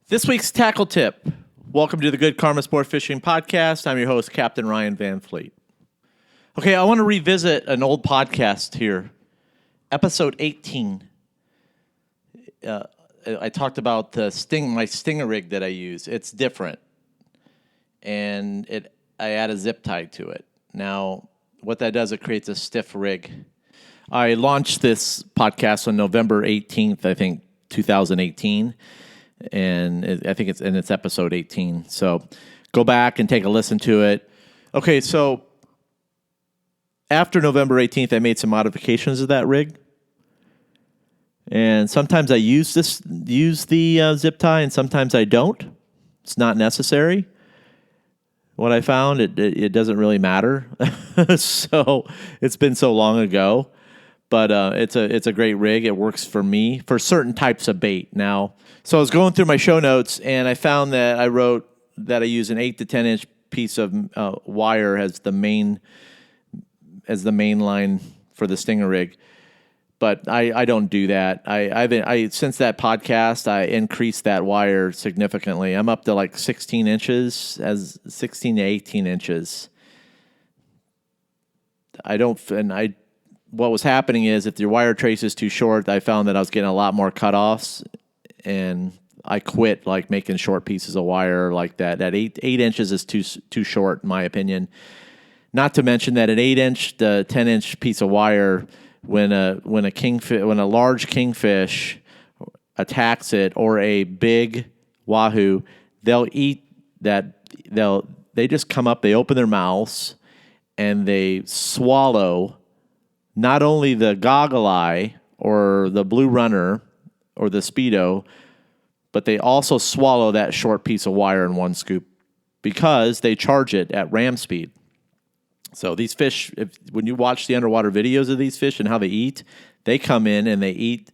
This week's tackle tip. Welcome to the Good Karma Sport Fishing Podcast. I'm your host, Captain Ryan Van Fleet. Okay, I want to revisit an old podcast here. Episode 18. I talked about my stinger rig that I use. It's different. And I add a zip tie to it. Now, what that does, it creates a stiff rig. I launched this podcast on November 18th, 2018. And I think it's episode 18. So go back and take a listen to it. Okay, so after November 18th, I made some modifications of that rig. And sometimes I use the zip tie, and sometimes I don't. It's not necessary. What I found, it doesn't really matter. So it's been so long ago. But it's a great rig. It works for me for certain types of bait. Now, so I was going through my show notes, and I found that I wrote that I use an 8 to 10 inch piece of wire as the main line for the stinger rig. But I don't do that. Since that podcast, I increased that wire significantly. I'm up to like 16 to 18 inches. What was happening is if your wire trace is too short, I found that I was getting a lot more cutoffs, and I quit like making short pieces of wire like that. That 8 inches is too short, in my opinion. Not to mention that an 8-inch to 10-inch piece of wire, when a large kingfish attacks it or a big wahoo, they'll eat that. They just come up, they open their mouths, and they swallow not only the goggle eye or the blue runner or the Speedo, but they also swallow that short piece of wire in one scoop because they charge it at ram speed. So these fish, when you watch the underwater videos of these fish and how they eat, they come in and they eat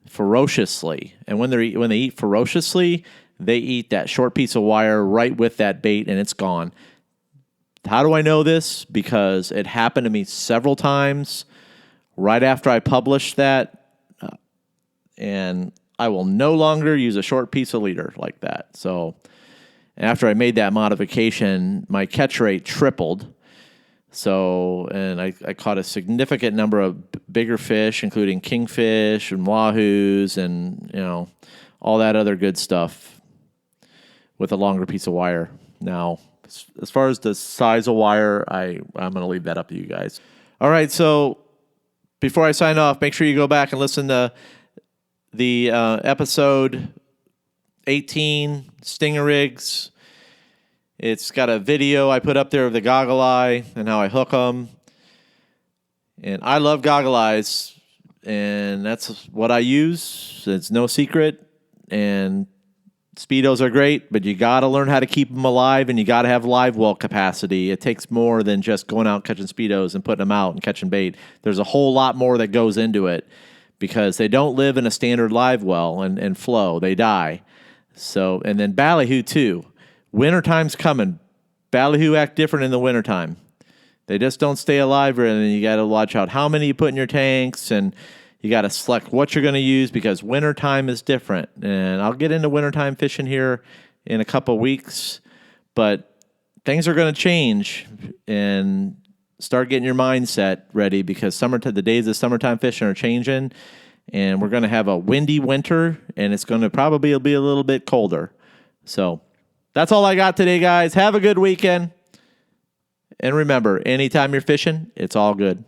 ferociously. And when they eat ferociously, they eat that short piece of wire right with that bait, and it's gone. How do I know this? Because it happened to me several times right after I published that, and I will no longer use a short piece of leader like that. So after I made that modification, my catch rate tripled. So, and I caught a significant number of bigger fish, including kingfish and wahoos and, all that other good stuff with a longer piece of wire. Now, as far as the size of wire, I'm going to leave that up to you guys. All right, so before I sign off, make sure you go back and listen to the episode 18, Stinger Rigs. It's got a video I put up there of the goggle eye and how I hook them. And I love goggle eyes, and that's what I use. It's no secret. And Speedos are great, but you got to learn how to keep them alive, and you got to have live well capacity. It takes more than just going out catching Speedos and putting them out and catching bait. There's a whole lot more that goes into it because they don't live in a standard live well and flow. They die. So, and then ballyhoo too. Wintertime's coming. Ballyhoo act different in the wintertime. They just don't stay alive, and then you got to watch out how many you put in your tanks, and you got to select what you're going to use because wintertime is different. And I'll get into wintertime fishing here in a couple of weeks, but things are going to change, and start getting your mindset ready because the days of summertime fishing are changing, and we're going to have a windy winter, and it's going to probably be a little bit colder. So that's all I got today, guys. Have a good weekend. And remember, anytime you're fishing, it's all good.